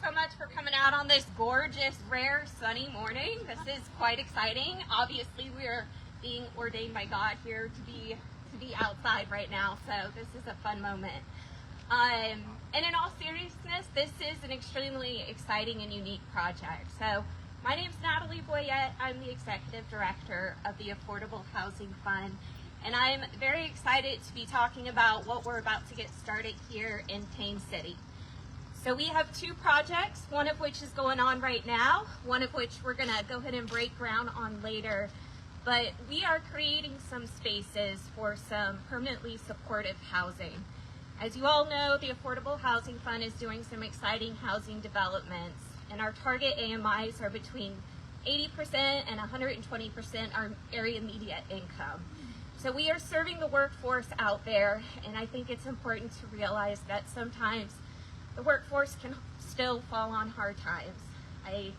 so much for coming out on this gorgeous, rare, sunny morning. This is quite exciting. Obviously, we're being ordained by God here to be outside right now, so this is a fun moment. And in all seriousness, this is an extremely exciting and unique project. So my name's Natalie Boyette. I'm the Executive Director of the Affordable Housing Fund, and I'm very excited to be talking about what we're about to get started here in Payne City. So we have two projects, one of which is going on right now, one of which we're going to go ahead and break ground on later. But we are creating some spaces for some permanently supportive housing. As you all know, the Affordable Housing Fund is doing some exciting housing developments, and our target AMIs are between 80% and 120% our area median income. So we are serving the workforce out there, and I think it's important to realize that sometimes the workforce can still fall on hard times. I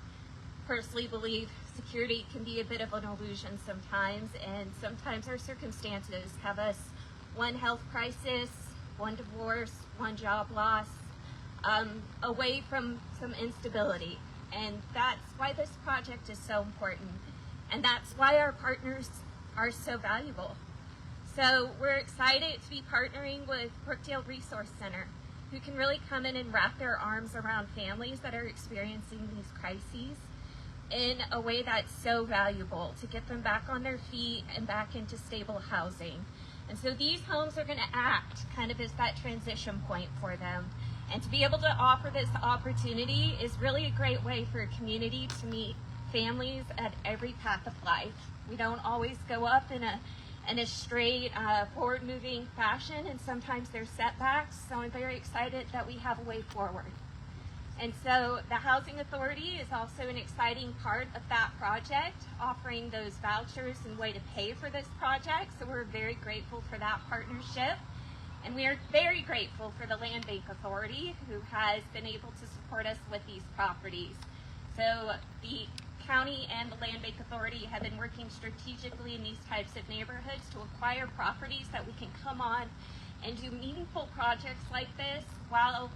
personally believe security can be a bit of an illusion sometimes, and sometimes our circumstances have us one health crisis, one divorce, one job loss, away from some instability. And that's why this project is so important, and that's why our partners are so valuable. So we're excited to be partnering with Brookdale Resource Center, who can really come in and wrap their arms around families that are experiencing these crises in a way that's so valuable to get them back on their feet and back into stable housing. And so these homes are going to act kind of as that transition point for them. And to be able to offer this opportunity is really a great way for a community to meet families at every path of life. We don't always go up in a straight, forward-moving fashion, and sometimes there's setbacks. So I'm very excited that we have a way forward. And so the Housing Authority is also an exciting part of that project, offering those vouchers and way to pay for this project. So we're very grateful for that partnership. And we are very grateful for the Land Bank Authority, who has been able to support us with these properties. So the county and the Land Bank Authority have been working strategically in these types of neighborhoods to acquire properties that we can come on and do meaningful projects like this while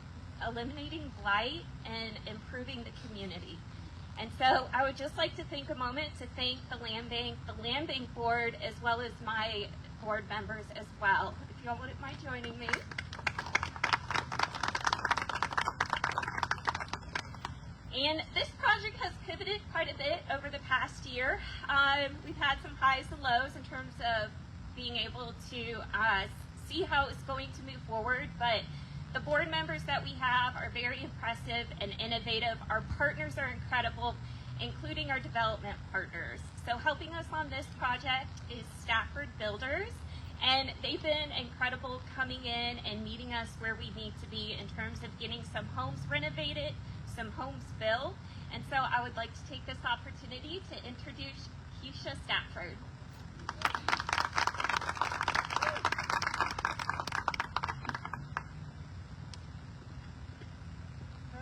eliminating blight and improving the community. And so I would just like to take a moment to thank the Land Bank Board, as well as my board members as well. If y'all wouldn't mind joining me. And this project has pivoted quite a bit over the past year. We've had some highs and lows in terms of being able to see how it's going to move forward, but the board members that we have are very impressive and innovative. Our partners are incredible, including our development partners. So helping us on this project is Stafford Builders, and they've been incredible coming in and meeting us where we need to be in terms of getting some homes renovated, some homes built. And so I would like to take this opportunity to introduce Keisha Stafford.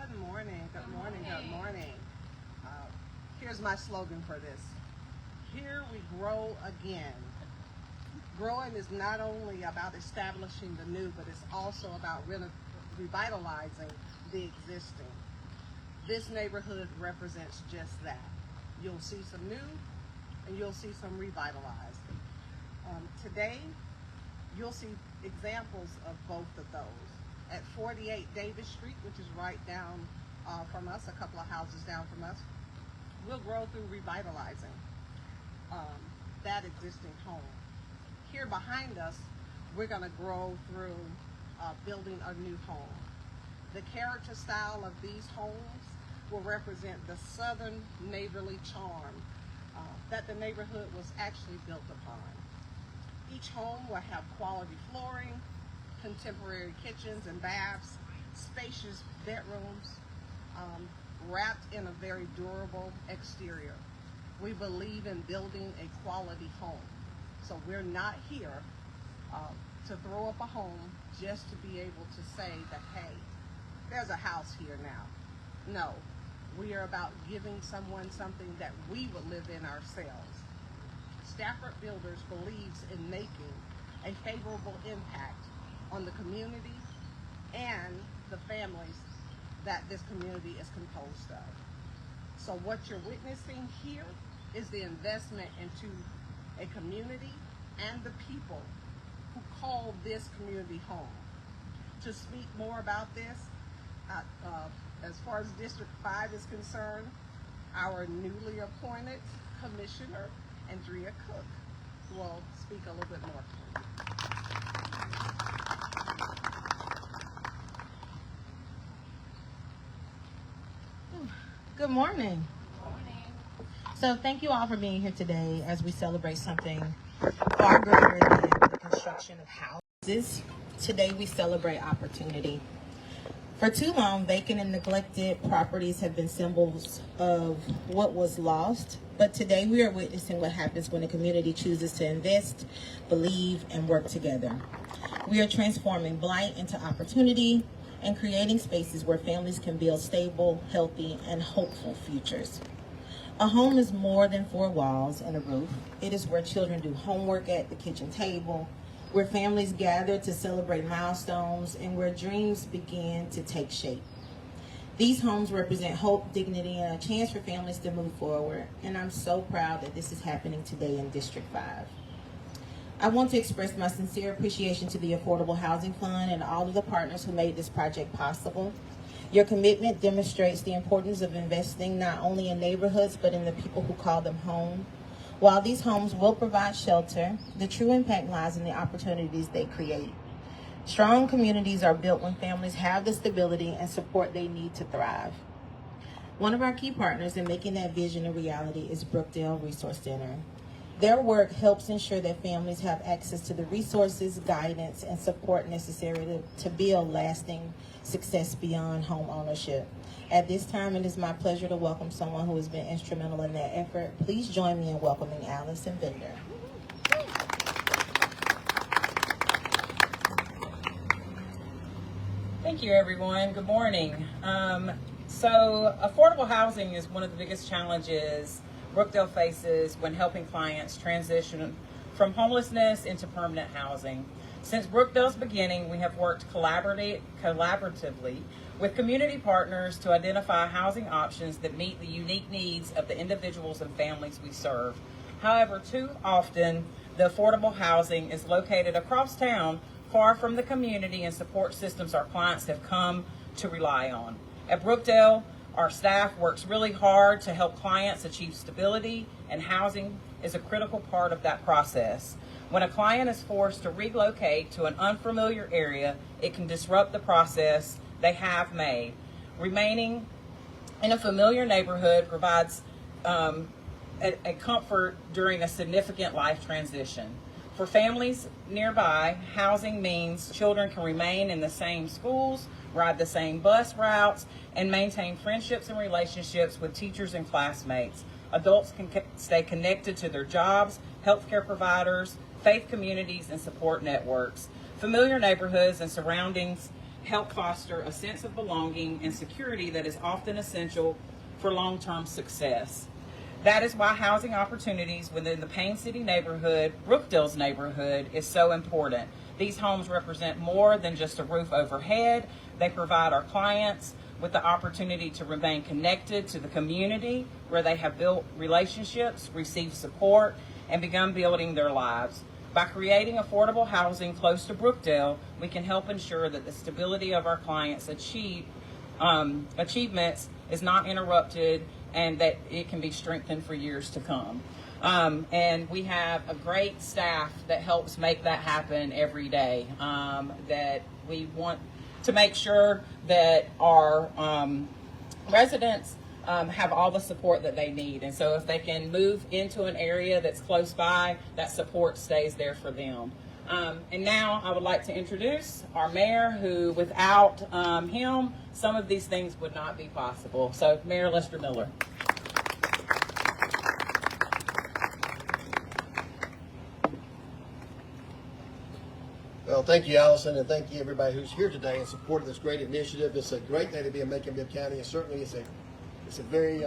Good morning. Here's my slogan for this. Here we grow again. Growing is not only about establishing the new, but it's also about revitalizing the existing. This neighborhood represents just that. You'll see some new and you'll see some revitalized. Today, you'll see examples of both of those. At 48 Davis Street, which is right down from us, a couple of houses down from us, we'll grow through revitalizing that existing home. Here behind us, we're going to grow through building a new home. The character style of these homes will represent the southern neighborly charm that the neighborhood was actually built upon. Each home will have quality flooring, contemporary kitchens and baths, spacious bedrooms, wrapped in a very durable exterior. We believe in building a quality home. So we're not here to throw up a home just to be able to say that, hey, there's a house here now. No, we are about giving someone something that we would live in ourselves. Stafford Builders believes in making a favorable impact on the community and the families that this community is composed of. So what you're witnessing here is the investment into a community and the people who call this community home. To speak more about this, as far as District 5 is concerned, our newly appointed Commissioner, Andrea Cook, will speak a little bit more. Good morning. So thank you all for being here today as we celebrate something far greater than the construction of houses. Today we celebrate opportunity. For too long, vacant and neglected properties have been symbols of what was lost, but today we are witnessing what happens when a community chooses to invest, believe, and work together. We are transforming blight into opportunity and creating spaces where families can build stable, healthy, and hopeful futures. A home is more than four walls and a roof. It is where children do homework at the kitchen table, where families gather to celebrate milestones, and where dreams begin to take shape. These homes represent hope, dignity, and a chance for families to move forward, and I'm so proud that this is happening today in District 5. I want to express my sincere appreciation to the Affordable Housing Fund and all of the partners who made this project possible. Your commitment demonstrates the importance of investing not only in neighborhoods, but in the people who call them home. While these homes will provide shelter, the true impact lies in the opportunities they create. Strong communities are built when families have the stability and support they need to thrive. One of our key partners in making that vision a reality is Brookdale Resource Center. Their work helps ensure that families have access to the resources, guidance, and support necessary to build lasting success beyond home ownership. At this time, it is my pleasure to welcome someone who has been instrumental in that effort. Please join me in welcoming Allison Bender. Thank you, everyone. Good morning. So affordable housing is one of the biggest challenges Brookdale faces when helping clients transition from homelessness into permanent housing. Since Brookdale's beginning, we have worked collaboratively with community partners to identify housing options that meet the unique needs of the individuals and families we serve. However, too often, the affordable housing is located across town, far from the community and support systems our clients have come to rely on. At Brookdale, our staff works really hard to help clients achieve stability, and housing is a critical part of that process. When a client is forced to relocate to an unfamiliar area, it can disrupt the process they have made. Remaining in a familiar neighborhood provides a comfort during a significant life transition. For families nearby, housing means children can remain in the same schools, ride the same bus routes, and maintain friendships and relationships with teachers and classmates. Adults can stay connected to their jobs, healthcare providers, faith communities, and support networks. Familiar neighborhoods and surroundings help foster a sense of belonging and security that is often essential for long-term success. That is why housing opportunities within the Payne City neighborhood, Brookdale's neighborhood, is so important. These homes represent more than just a roof overhead. They provide our clients with the opportunity to remain connected to the community where they have built relationships, received support, and begun building their lives. By creating affordable housing close to Brookdale, we can help ensure that the stability of our clients' achievements is not interrupted, and that it can be strengthened for years to come. And we have a great staff that helps make that happen every day, that we want to make sure that our residents have all the support that they need. And so if they can move into an area that's close by, that support stays there for them. And now I would like to introduce our mayor, who without him, some of these things would not be possible. So Mayor Lester Miller. Well, thank you, Allison, and thank you everybody who's here today in support of this great initiative. It's a great day to be in Macon-Bibb County, and certainly it's a very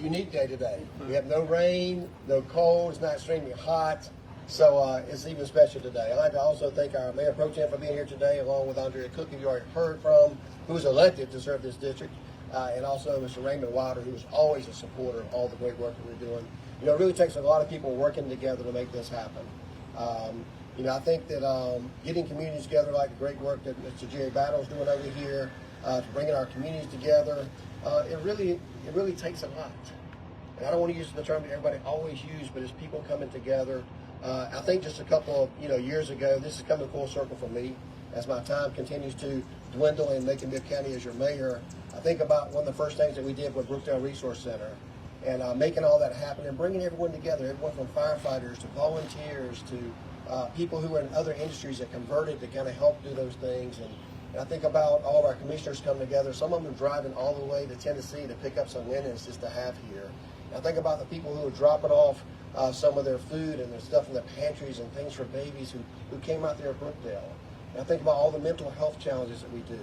unique day today. We have no rain, no cold. It's not extremely hot. So it's even special today. I'd like to also thank our Mayor Pro Tem for being here today, along with Andrea Cook, who you already heard from, who was elected to serve this district, and also Mr. Raymond Wilder, who is always a supporter of all the great work that we're doing. You know, it really takes a lot of people working together to make this happen. You know, I think that getting communities together, like the great work that Mr. Jerry Battle's doing over here, bringing our communities together, it really takes a lot. And I don't want to use the term that everybody always uses, but it's people coming together. I think just a couple of years ago, this is coming full circle for me as my time continues to dwindle in Macon-Bibb County as your mayor. I think about one of the first things that we did with Brookdale Resource Center and making all that happen and bringing everyone together, everyone from firefighters to volunteers to people who are in other industries that converted to kind of help do those things. And I think about all of our commissioners coming together. Some of them are driving all the way to Tennessee to pick up some linens just to have here. And I think about the people who are dropping off some of their food and their stuff in their pantries and things for babies who came out there at Brookdale. And I think about all the mental health challenges that we do.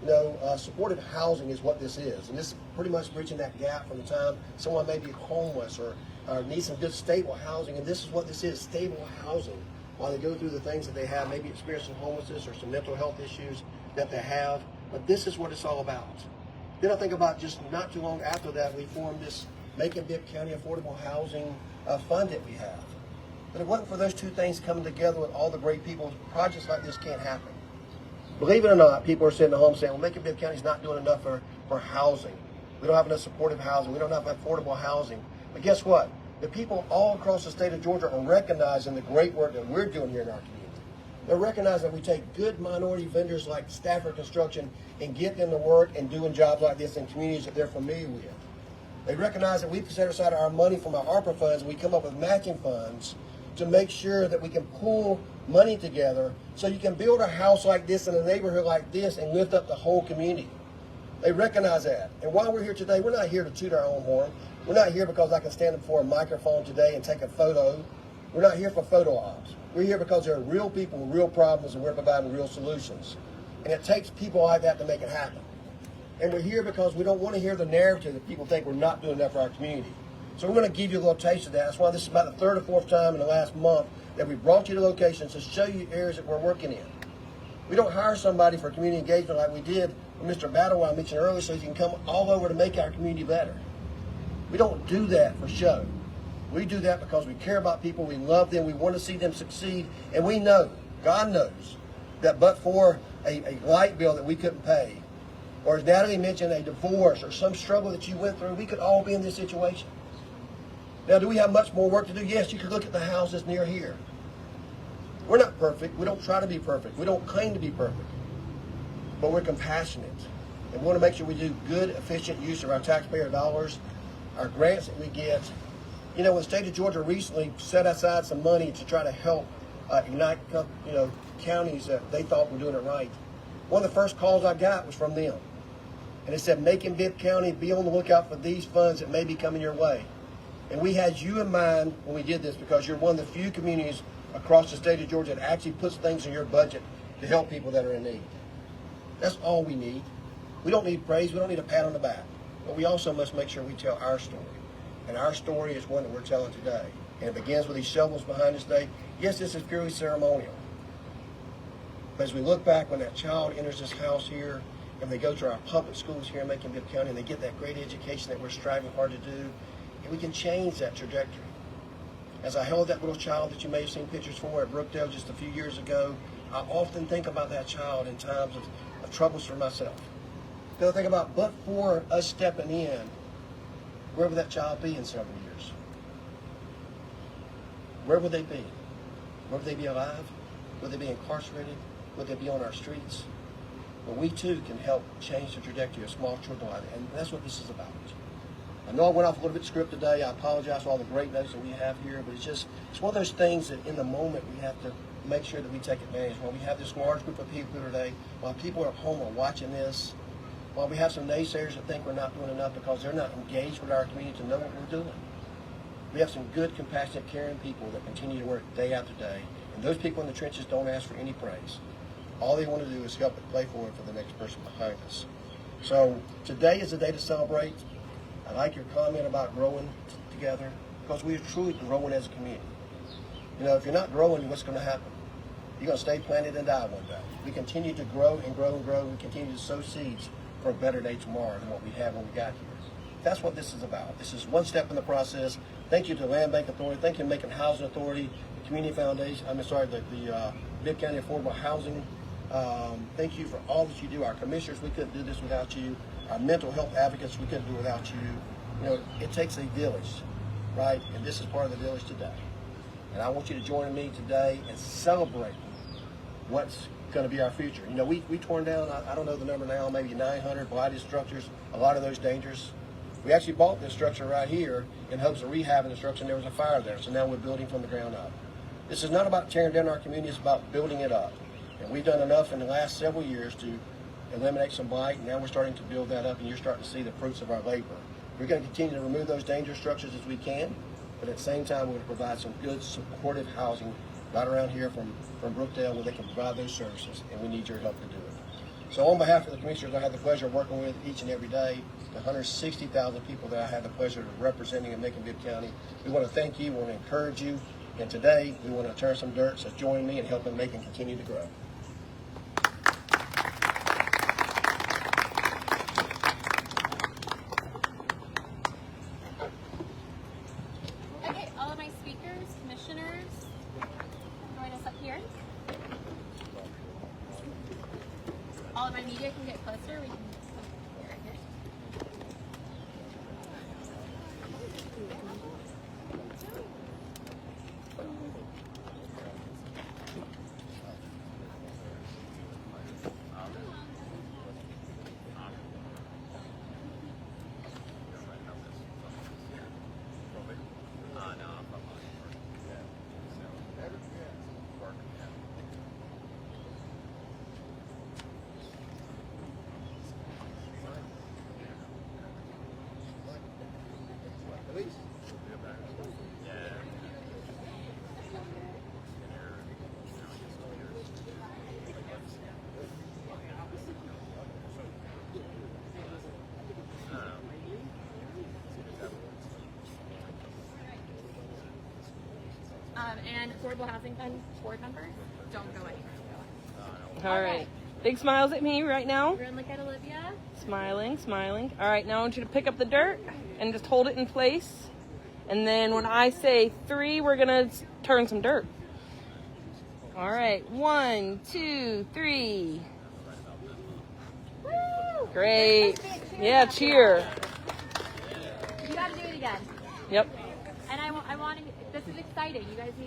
You know, supportive housing is what this is. And this is pretty much bridging that gap from the time someone may be homeless or needs some good stable housing. And this is what this is, stable housing. While they go through the things that they have, maybe experiencing homelessness or some mental health issues that they have. But this is what it's all about. Then I think about just not too long after that, we formed this Macon-Bibb County Affordable Housing Fund that we have. But if it wasn't for those two things coming together with all the great people, projects like this can't happen. Believe it or not, people are sitting at home saying, well, Macon-Bibb County's not doing enough for housing. We don't have enough supportive housing. We don't have affordable housing. But guess what? The people all across the state of Georgia are recognizing the great work that we're doing here in our community. They're recognizing that we take good minority vendors like Stafford Construction and get them to work and doing jobs like this in communities that they're familiar with. They recognize that we set aside our money from our ARPA funds and we come up with matching funds to make sure that we can pull money together so you can build a house like this in a neighborhood like this and lift up the whole community. They recognize that. And while we're here today, we're not here to toot our own horn. We're not here because I can stand before a microphone today and take a photo. We're not here for photo ops. We're here because there are real people with real problems and we're providing real solutions. And it takes people like that to make it happen. And we're here because we don't want to hear the narrative that people think we're not doing enough for our community. So we're going to give you a little taste of that. That's why this is about the third or fourth time in the last month that we brought you to locations to show you areas that we're working in. We don't hire somebody for community engagement like we did with Mr. Battle, I mentioned earlier, so he can come all over to make our community better. We don't do that for show. We do that because we care about people, we love them, we want to see them succeed, and we know, God knows, that but for a light bill that we couldn't pay, or as Natalie mentioned, a divorce or some struggle that you went through, we could all be in this situation. Now, do we have much more work to do? Yes, you could look at the houses near here. We're not perfect. We don't try to be perfect. We don't claim to be perfect. But we're compassionate. And we want to make sure we do good, efficient use of our taxpayer dollars, our grants that we get. You know, the state of Georgia recently set aside some money to try to help ignite, counties that they thought were doing it right. One of the first calls I got was from them. And it said, Macon-Bibb County, be on the lookout for these funds that may be coming your way. And we had you in mind when we did this because you're one of the few communities across the state of Georgia that actually puts things in your budget to help people that are in need. That's all we need. We don't need praise. We don't need a pat on the back. But we also must make sure we tell our story. And our story is one that we're telling today. And it begins with these shovels behind us today. Yes, this is purely ceremonial. But as we look back when that child enters this house here, and they go to our public schools here in Macon-Bibb County, and they get that great education that we're striving hard to do, and we can change that trajectory. As I held that little child that you may have seen pictures for at Brookdale just a few years ago, I often think about that child in times of troubles for myself. Because I think about, but for us stepping in, where would that child be in several years? Where would they be? Where would they be alive? Would they be incarcerated? Would they be on our streets? Well, we too can help change the trajectory of small children, and that's what this is about. I know I went off a little bit script today. I apologize for all the great notes that we have here, but it's one of those things that in the moment we have to make sure that we take advantage. While we have this large group of people today, while people at home are watching this, while we have some naysayers that think we're not doing enough because they're not engaged with our community to know what we're doing. We have some good, compassionate, caring people that continue to work day after day, and those people in the trenches don't ask for any praise. All they want to do is help and play for it for the next person behind us. So today is a day to celebrate. I like your comment about growing together because we are truly growing as a community. You know, if you're not growing, what's going to happen? You're going to stay planted and die one day. We continue to grow and grow and grow. We continue to sow seeds for a better day tomorrow than what we had when we got here. That's what this is about. This is one step in the process. Thank you to the Land Bank Authority. Thank you to Macon Housing Authority, the Community Foundation. the Bibb County Affordable Housing. Thank you for all that you do. Our commissioners, we couldn't do this without you. Our mental health advocates, we couldn't do it without you. You know, it takes a village, right? And this is part of the village today. And I want you to join me today and celebrate what's going to be our future. You know, we torn down, I don't know the number now, maybe 900 blighted structures, a lot of those dangerous. We actually bought this structure right here in hopes of rehabbing the structure, and there was a fire there. So now we're building from the ground up. This is not about tearing down our community, it's about building it up. And we've done enough in the last several years to eliminate some blight, and now we're starting to build that up, and you're starting to see the fruits of our labor. We're going to continue to remove those dangerous structures as we can, but at the same time, we're going to provide some good, supportive housing right around here from Brookdale where they can provide those services, and we need your help to do it. So on behalf of the commissioners I have the pleasure of working with each and every day, the 160,000 people that I have the pleasure of representing in Macon-Bibb County, we want to thank you, we want to encourage you, and today we want to turn some dirt, so join me in helping Macon continue to grow. Okay, all of my speakers, commissioners, join us up here. All of my media can get closer. We can come here, right here. And Affordable Housing Fund board members, don't go anywhere. All right. Big smiles at me right now. Everyone look at Olivia. Smiling, smiling. All right, now I want you to pick up the dirt and just hold it in place. And then when I say 3, we're going to turn some dirt. All right. 1, 2, 3. Woo! Great. Yeah, cheer. You got to do it again. Yep. And I want to, this is exciting. You guys need